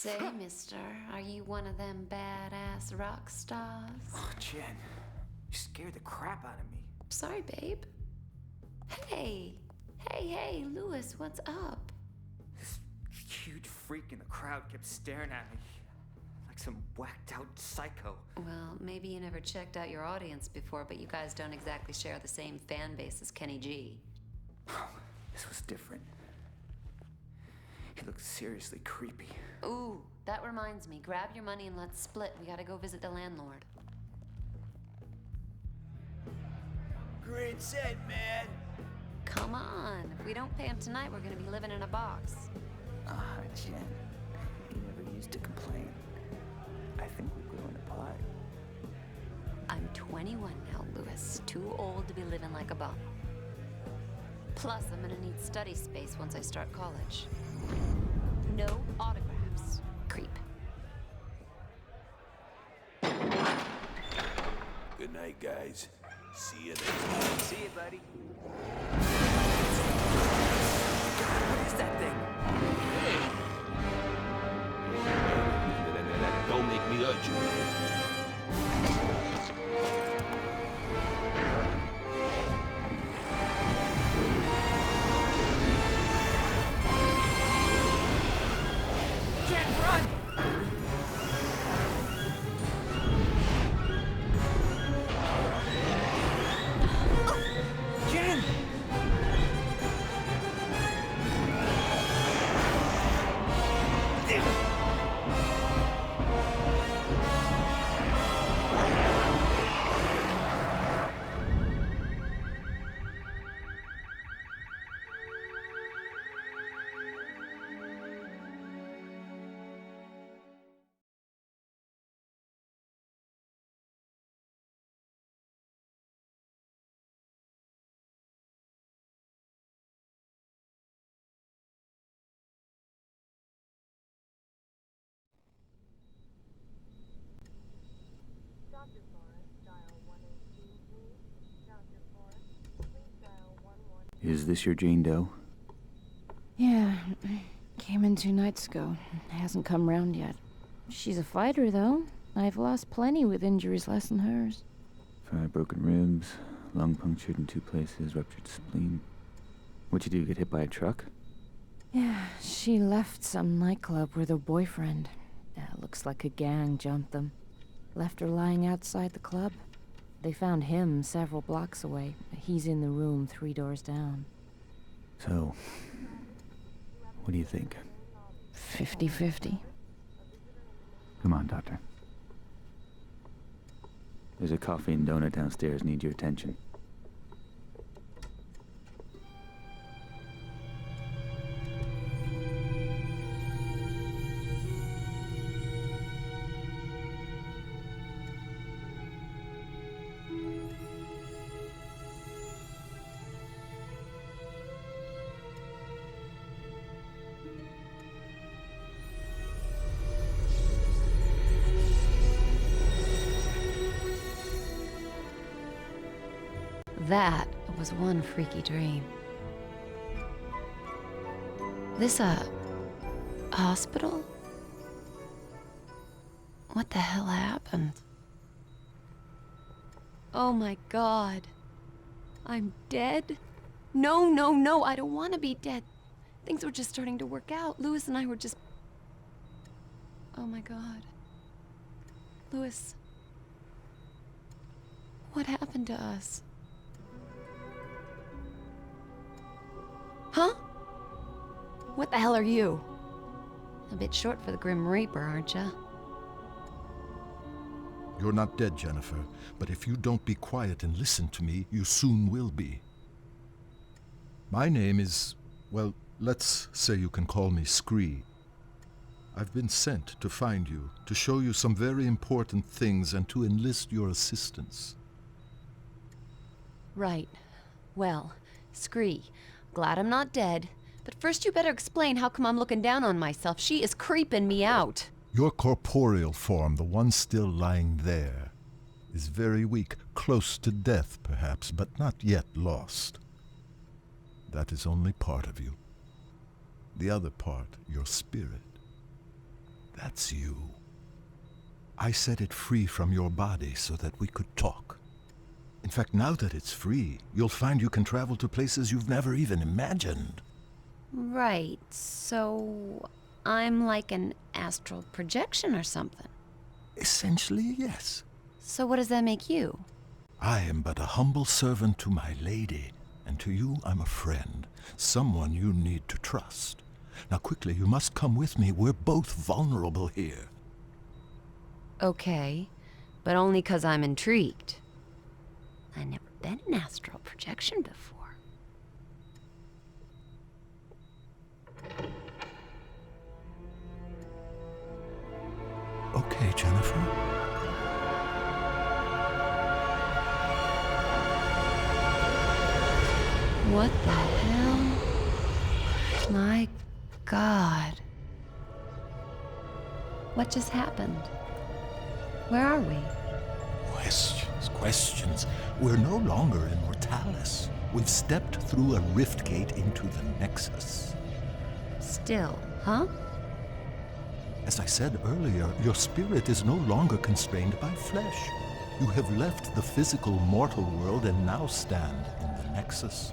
Say, mister, are you one of them badass rock stars? Oh, Jen, you scared the crap out of me. Sorry, babe. Hey, Lewis, what's up? This huge freak in the crowd kept staring at me like some whacked out psycho. Well, maybe you never checked out your audience before, but you guys don't exactly share the same fan base as Kenny G. This was different. He looked seriously creepy. Ooh, that reminds me. Grab your money and let's split. We gotta go visit the landlord. Great set, man. Come on. If we don't pay him tonight, we're gonna be living in a box. Jen, you never used to complain. I think we're going apart. I'm 21 now, Lewis. Too old to be living like a bum. Plus, I'm gonna need study space once I start college. No autographs. Creep. Good night, guys. See you next time. See you, buddy. What is that thing? Don't make me hurt you. Is this your Jane Doe? Yeah, came in 2 nights ago. Hasn't come round yet. She's a fighter, though. I've lost plenty with injuries less than hers. 5 broken ribs, lung punctured in 2 places, ruptured spleen. What'd you do, get hit by a truck? Yeah, she left some nightclub with her boyfriend. Looks like a gang jumped them. Left her lying outside the club. They found him several blocks away. He's in the room 3 doors down. So, what do you think? 50-50. Come on, Doctor. There's a coffee and donut downstairs. Need your attention. That was one freaky dream. This a hospital? What the hell happened? Oh my God. I'm dead? No, I don't want to be dead. Things were just starting to work out. Lewis and I were just... Oh my God. Lewis. What happened to us? Huh? What the hell are you? A bit short for the Grim Reaper, aren't ya? You're not dead, Jennifer, but if you don't be quiet and listen to me, you soon will be. My name is, well, let's say you can call me Scree. I've been sent to find you, to show you some very important things and to enlist your assistance. Right. Well, Scree, glad I'm not dead. But first you better explain how come I'm looking down on myself. She is creeping me out. Your corporeal form, the one still lying there, is very weak, close to death perhaps, but not yet lost. That is only part of you. The other part, your spirit, That's you. I set it free from your body so that we could talk. In fact, now that it's free, you'll find you can travel to places you've never even imagined. Right, so I'm like an astral projection or something. Essentially, yes. So what does that make you? I am but a humble servant to my lady, and to you I'm a friend, someone you need to trust. Now quickly, you must come with me. We're both vulnerable here. Okay, but only 'cause I'm intrigued. I never been an astral projection before. Okay, Jennifer. What the hell? My God. What just happened? Where are we? Questions. We're no longer in Mortalis. We've stepped through a rift gate into the Nexus. Still, huh? As I said earlier, your spirit is no longer constrained by flesh. You have left the physical mortal world and now stand in the Nexus,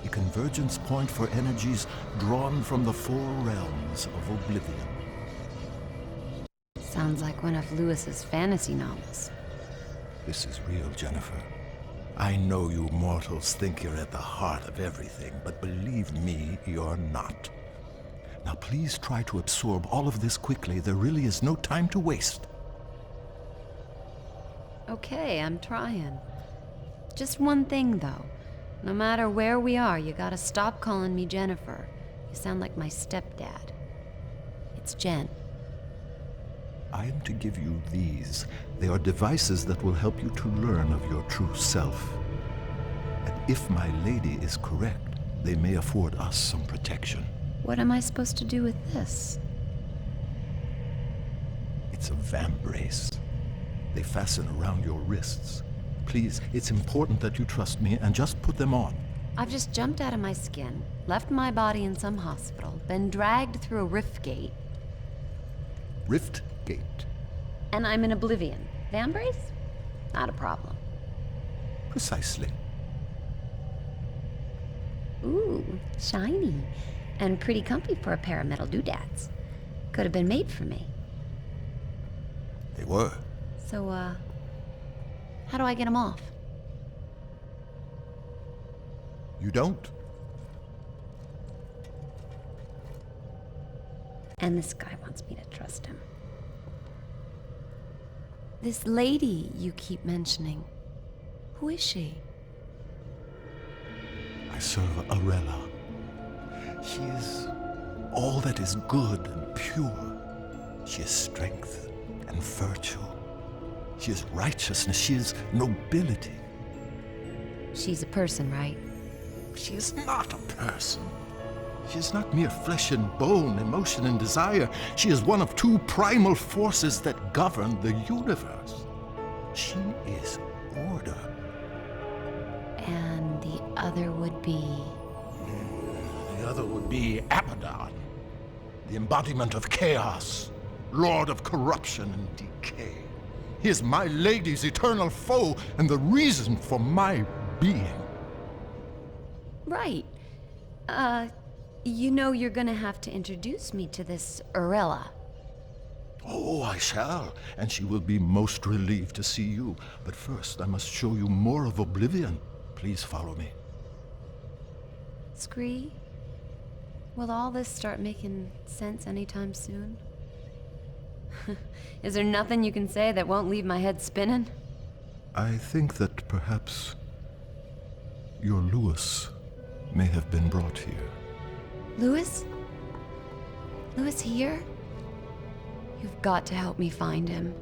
a convergence point for energies drawn from the four realms of oblivion. Sounds like one of Lewis's fantasy novels. This is real, Jennifer. I know you mortals think you're at the heart of everything, but believe me, you're not. Now please try to absorb all of this quickly. There really is no time to waste. Okay, I'm trying. Just one thing, though. No matter where we are, you gotta stop calling me Jennifer. You sound like my stepdad. It's Jen. I am to give you these. They are devices that will help you to learn of your true self. And if my lady is correct, they may afford us some protection. What am I supposed to do with this? It's a vamp brace. They fasten around your wrists. Please, it's important that you trust me and just put them on. I've just jumped out of my skin, left my body in some hospital, been dragged through a rift gate, Rift Gate. and I'm in oblivion. Van brace? Not a problem. Precisely. Ooh, shiny. And pretty comfy for a pair of metal doodads. Could have been made for me. They were. So, how do I get them off? You don't? And this guy wants me to trust him. This lady you keep mentioning, who is she? I serve Arella. She is all that is good and pure. She is strength and virtue. She is righteousness. She is nobility. She's a person, right? She is not a person. She is not mere flesh and bone, emotion and desire. She is one of two primal forces that govern the universe. She is order. And the other would be... The other would be Abaddon, the embodiment of chaos, lord of corruption and decay. He is my lady's eternal foe and the reason for my being. Right. You know you're gonna have to introduce me to this Arella. Oh, I shall, and she will be most relieved to see you. But first, I must show you more of Oblivion. Please follow me. Scree, will all this start making sense anytime soon? Is there nothing you can say that won't leave my head spinning? I think that perhaps your Lewis may have been brought here. Lewis? Lewis here? You've got to help me find him.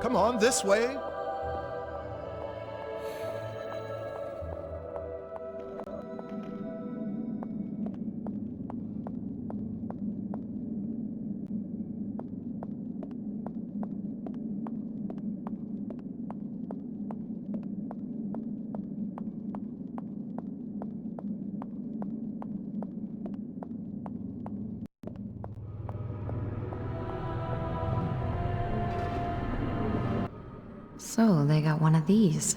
Come on, this way. So, they got one of these.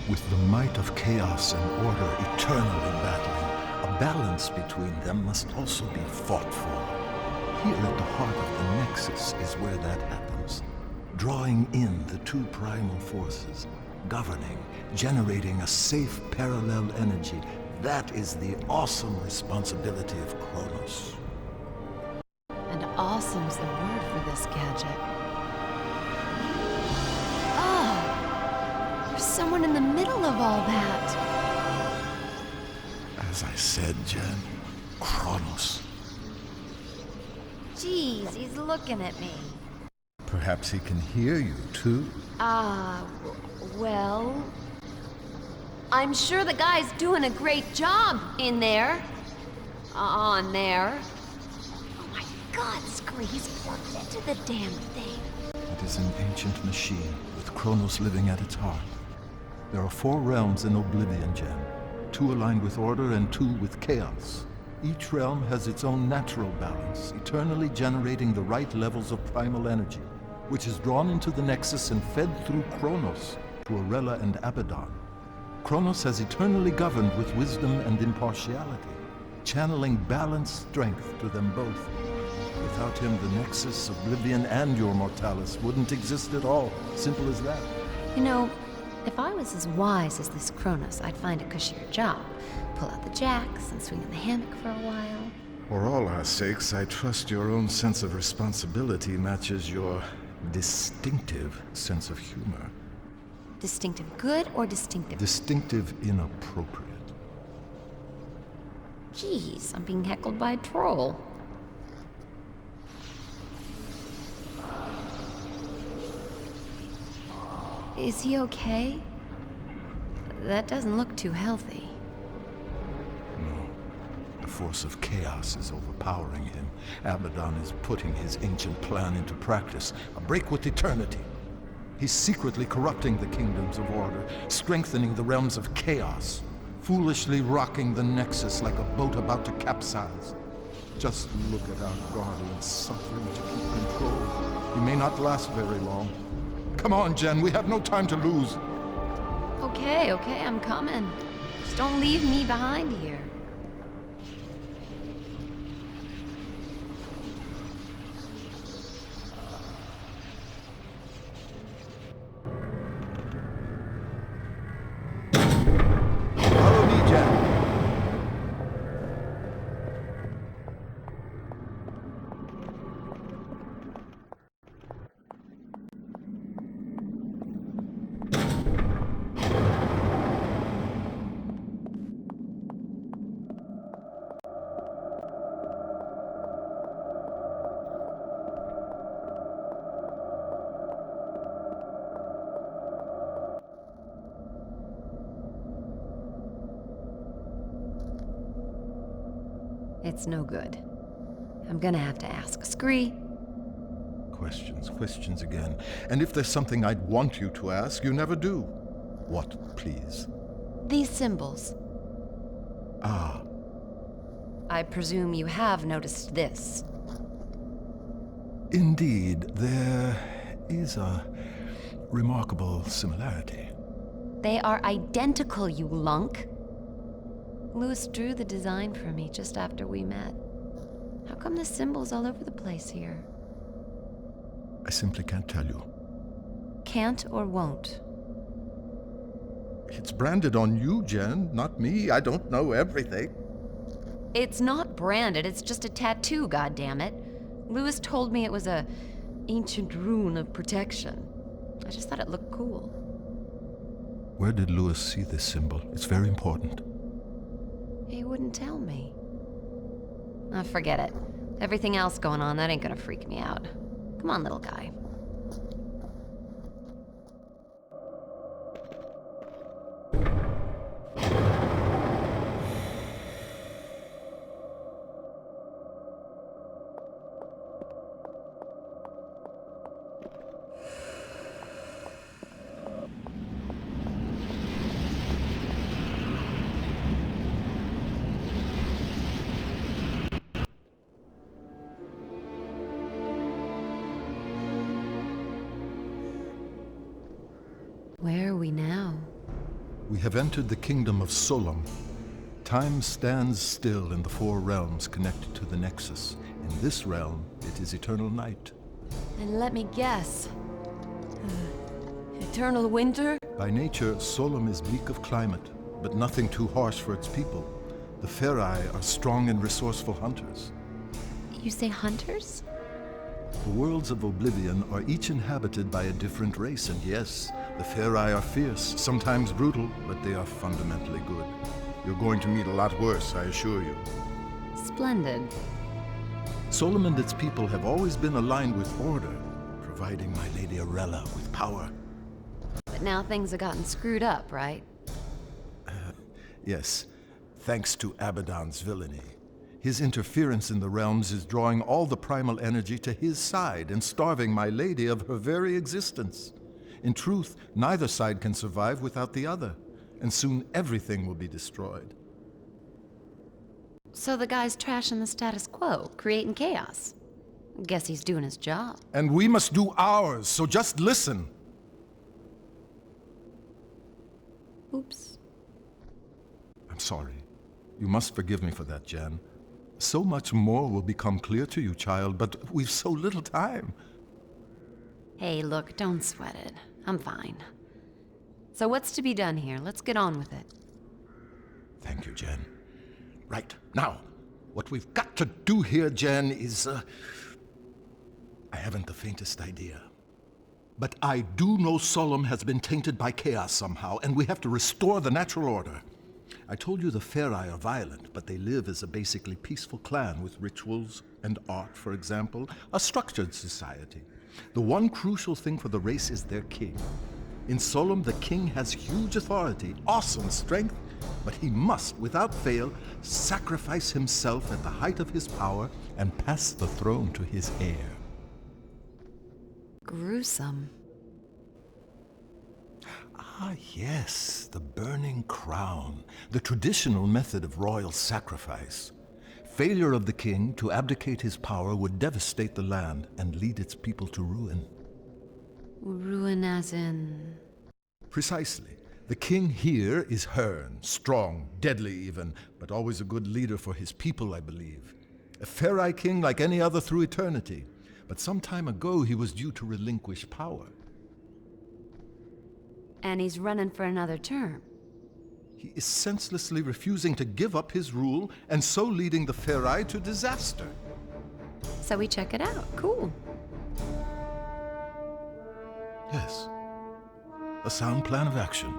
With the might of chaos and order eternally battling, a balance between them must also be fought for. Here at the heart of the Nexus is where that happens. Drawing in the two primal forces, governing, generating a safe parallel energy. That is the awesome responsibility of Kronos. And awesome's the word for this gadget. Oh! There's someone in the middle of all that. As I said, Jen, Kronos. Jeez, he's looking at me. Perhaps he can hear you, too. Well... I'm sure the guy's doing a great job in there. On there. Oh my god, Scree, he's plugged into the damn thing. It is an ancient machine, with Kronos living at its heart. There are 4 realms in Oblivion, Jen. 2 aligned with order and 2 with chaos. Each realm has its own natural balance, eternally generating the right levels of primal energy, which is drawn into the Nexus and fed through Kronos to Arella and Abaddon. Kronos has eternally governed with wisdom and impartiality, channeling balanced strength to them both. Without him, the Nexus, Oblivion, and your Mortalis wouldn't exist at all. Simple as that. You know, if I was as wise as this Kronos, I'd find a cushier job. Pull out the jacks and swing in the hammock for a while. For all our sakes, I trust your own sense of responsibility matches your distinctive sense of humor. Distinctive good or distinctive? Distinctive inappropriate. Jeez, I'm being heckled by a troll. Is he okay? That doesn't look too healthy. No. The force of chaos is overpowering him. Abaddon is putting his ancient plan into practice. A break with eternity. He's secretly corrupting the kingdoms of order, strengthening the realms of chaos, foolishly rocking the Nexus like a boat about to capsize. Just look at our guardian suffering to keep control. He may not last very long. Come on, Jen, we have no time to lose. Okay, I'm coming. Just don't leave me behind here. Follow me, Jen. It's no good. I'm gonna have to ask Scree. Questions again. And if there's something I'd want you to ask, you never do. What, please? These symbols. Ah, I presume you have noticed this. indeed, there is a remarkable similarity. They are identical, you lunk. Louis drew the design for me just after we met. How come the symbols all over the place here? I simply can't tell you. Can't or won't? It's branded on you, Jen, not me. I don't know everything. It's not branded, it's just a tattoo, goddammit. Louis told me it was a ancient rune of protection. I just thought it looked cool. Where did Louis see this symbol? It's very important. He wouldn't tell me. Ah, forget it. Everything else going on, that ain't gonna freak me out. Come on, little guy. are we now? We have entered the kingdom of Solom. Time stands still in the four realms connected to the Nexus. In this realm, it is eternal night. And let me guess. Eternal winter? By nature, Solom is bleak of climate, but nothing too harsh for its people. The Ferai are strong and resourceful hunters. You say hunters? The worlds of Oblivion are each inhabited by a different race, and yes, the Ferai are fierce, sometimes brutal, but they are fundamentally good. You're going to meet a lot worse, I assure you. Splendid. Solom and its people have always been aligned with order, providing my Lady Arella with power. But now things have gotten screwed up, right? Yes, thanks to Abaddon's villainy. His interference in the realms is drawing all the primal energy to his side and starving my lady of her very existence. In truth, neither side can survive without the other, and soon everything will be destroyed. So the guy's trashing the status quo, creating chaos. Guess he's doing his job. And we must do ours, so just listen. Oops. I'm sorry. You must forgive me for that, Jen. So much more will become clear to you, child, but we've so little time. Hey, look, don't sweat it. I'm fine. So what's to be done here? Let's get on with it. Thank you, Jen. Right, now, what we've got to do here, Jen, is, I haven't the faintest idea. But I do know Solom has been tainted by chaos somehow, and we have to restore the natural order. I told you the Ferai are violent, but they live as a basically peaceful clan with rituals and art, for example, a structured society. The one crucial thing for the race is their king. In Solom, the king has huge authority, awesome strength, but he must, without fail, sacrifice himself at the height of his power and pass the throne to his heir. Gruesome. Ah, yes, the burning crown, the traditional method of royal sacrifice. Failure of the king to abdicate his power would devastate the land and lead its people to ruin. Ruin as in... Precisely. The king here is Hearn, strong, deadly even, but always a good leader for his people, I believe. A Ferai king like any other through eternity, but some time ago he was due to relinquish power. And he's running for another term. He is senselessly refusing to give up his rule, and so leading the Ferai to disaster. So we check it out. Cool. Yes. A sound plan of action.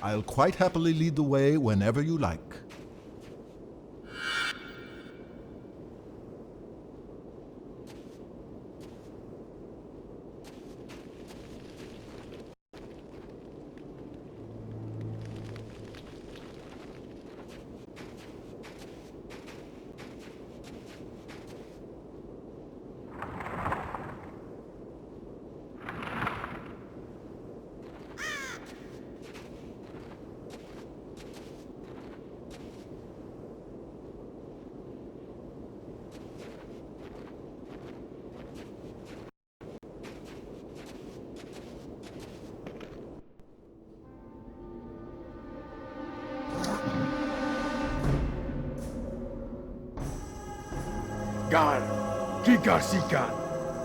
I'll quite happily lead the way whenever you like.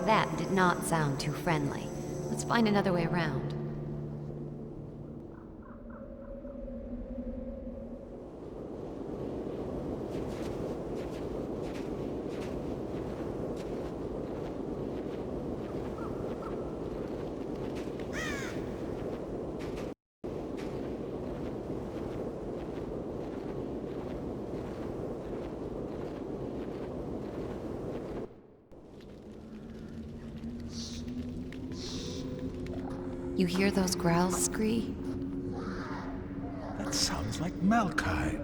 That did not sound too friendly. Let's find another way around. You hear those growls, Scree? That sounds like Malkai.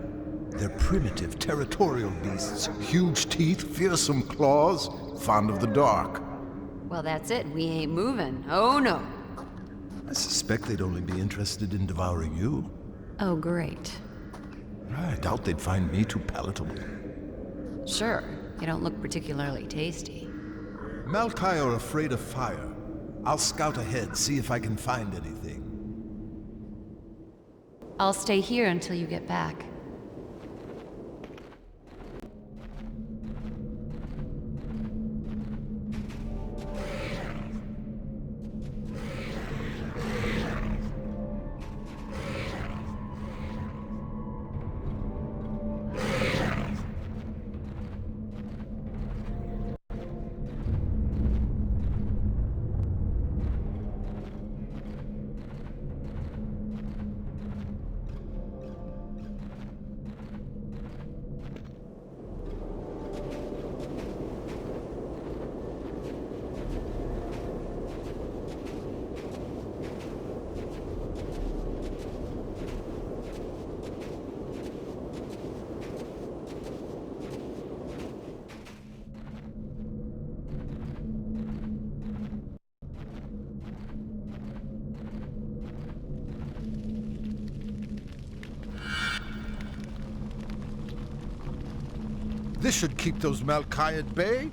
They're primitive, territorial beasts. Huge teeth, fearsome claws, fond of the dark. Well, that's it. We ain't moving. Oh, no. I suspect they'd only be interested in devouring you. Oh, great. I doubt they'd find me too palatable. Sure, you don't look particularly tasty. Malkai are afraid of fire. I'll scout ahead, see if I can find anything. I'll stay here until you get back. This should keep those Malkai at bay.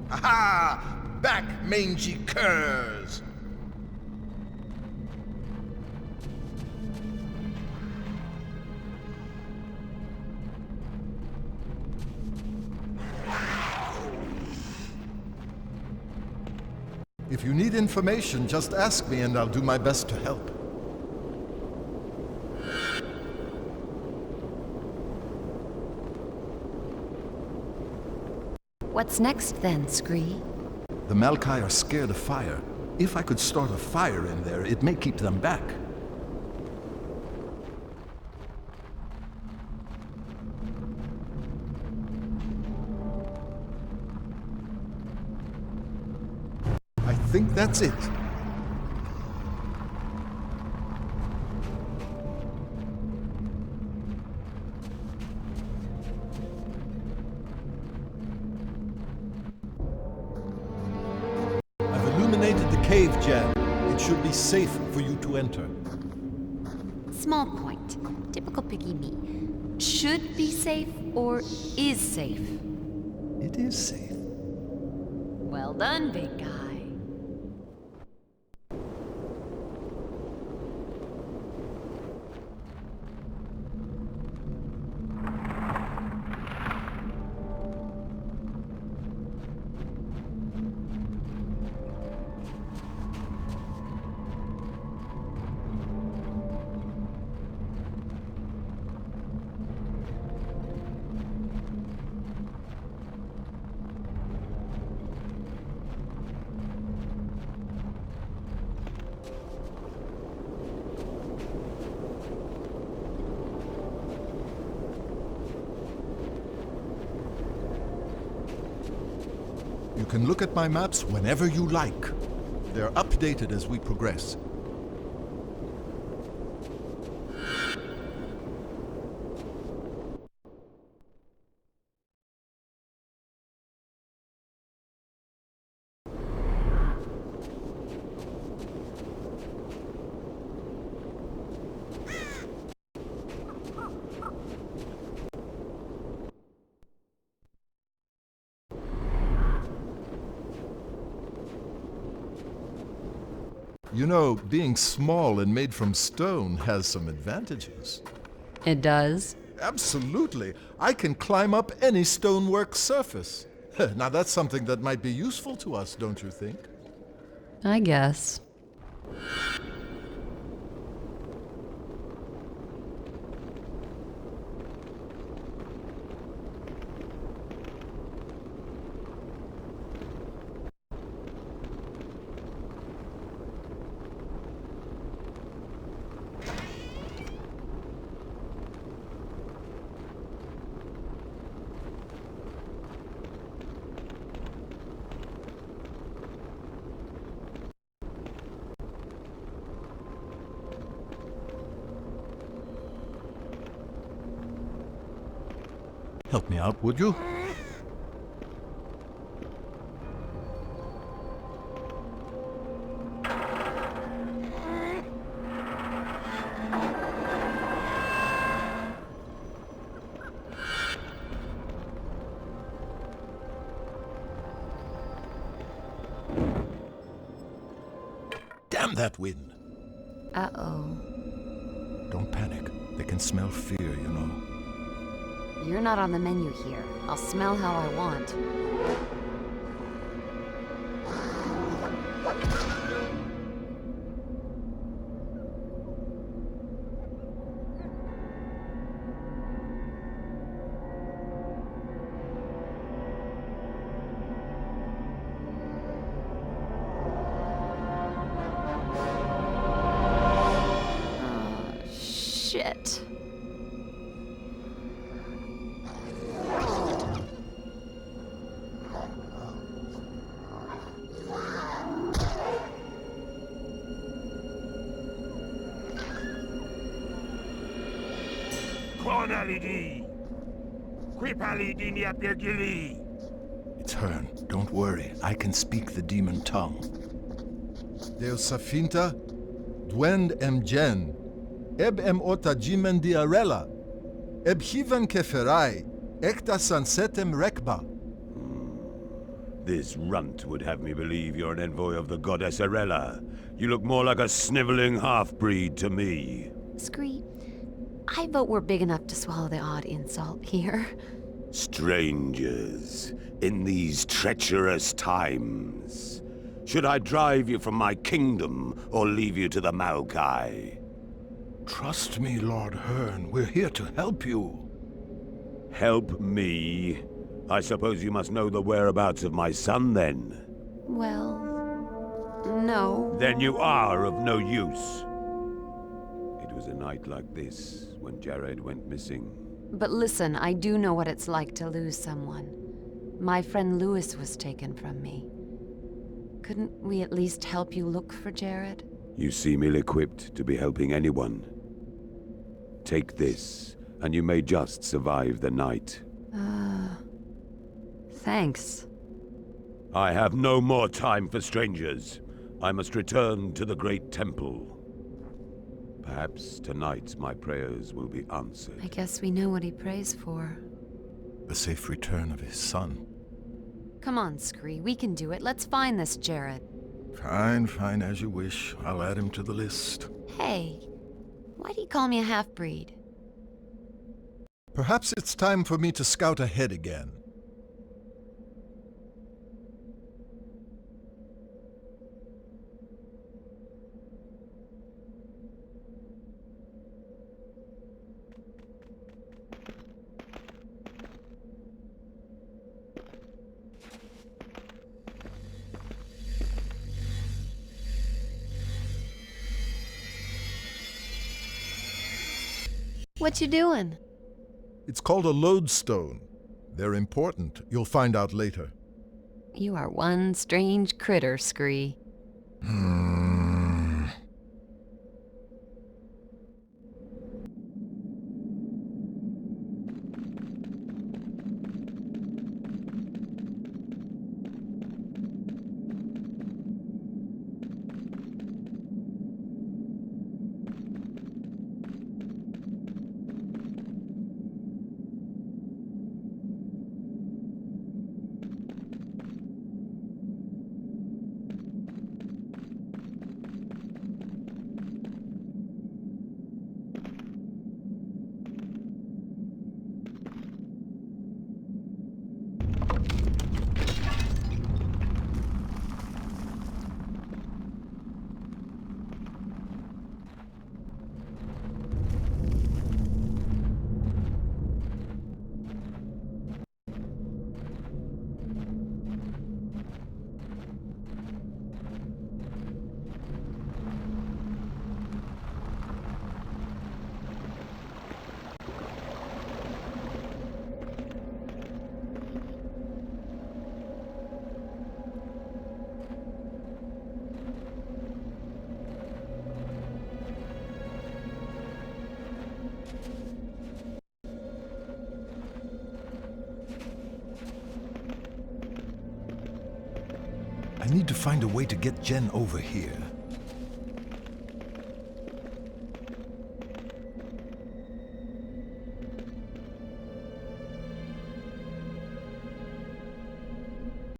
Aha! Back, mangy curs! If you need information, just ask me and I'll do my best to help. What's next then, Scree? The Malkai are scared of fire. If I could start a fire in there, it may keep them back. I think that's it. I've illuminated the cave, Jan. It should be safe for you to enter. Small point. Typical picky me. Should be safe or is safe? It is safe. Well done, big guy. You can look at my maps whenever you like. They're updated as we progress. You know, being small and made from stone has some advantages. It does? Absolutely. I can climb up any stonework surface. Now that's something that might be useful to us, don't you think? I guess. Help me out, would you? Damn that wind! Uh-oh. Don't panic. They can smell fear, you know. You're not on the menu here. I'll smell how I want. Shit. It's Hearn. Don't worry. I can speak the demon tongue. Deus Safinta, Dwend Gen, Eb Ota Jimen Diarella, Eb Hivan Keferai, Ekta Sansetem Rekba. This runt would have me believe you're an envoy of the goddess Arella. You look more like a sniveling half-breed to me. Scree, I vote we're big enough to swallow the odd insult here. Strangers, in these treacherous times. Should I drive you from my kingdom, or leave you to the Maokai? Trust me, Lord Hearn. We're here to help you. Help me? I suppose you must know the whereabouts of my son, then? Well, no. Then you are of no use. It was a night like this when Jared went missing. But listen, I do know what it's like to lose someone. My friend Lewis was taken from me. Couldn't we at least help you look for Jared? You seem ill-equipped to be helping anyone. Take this, and you may just survive the night. Thanks. I have no more time for strangers. I must return to the Great Temple. Perhaps tonight my prayers will be answered. I guess we know what he prays for. The safe return of his son. Come on, Scree, we can do it. Let's find this Jared. Fine, fine, as you wish. I'll add him to the list. Hey, why do you call me a half-breed? Perhaps it's time for me to scout ahead again. What you doing? It's called a lodestone. They're important. You'll find out later. You are one strange critter, Scree. need to find a way to get Jen over here.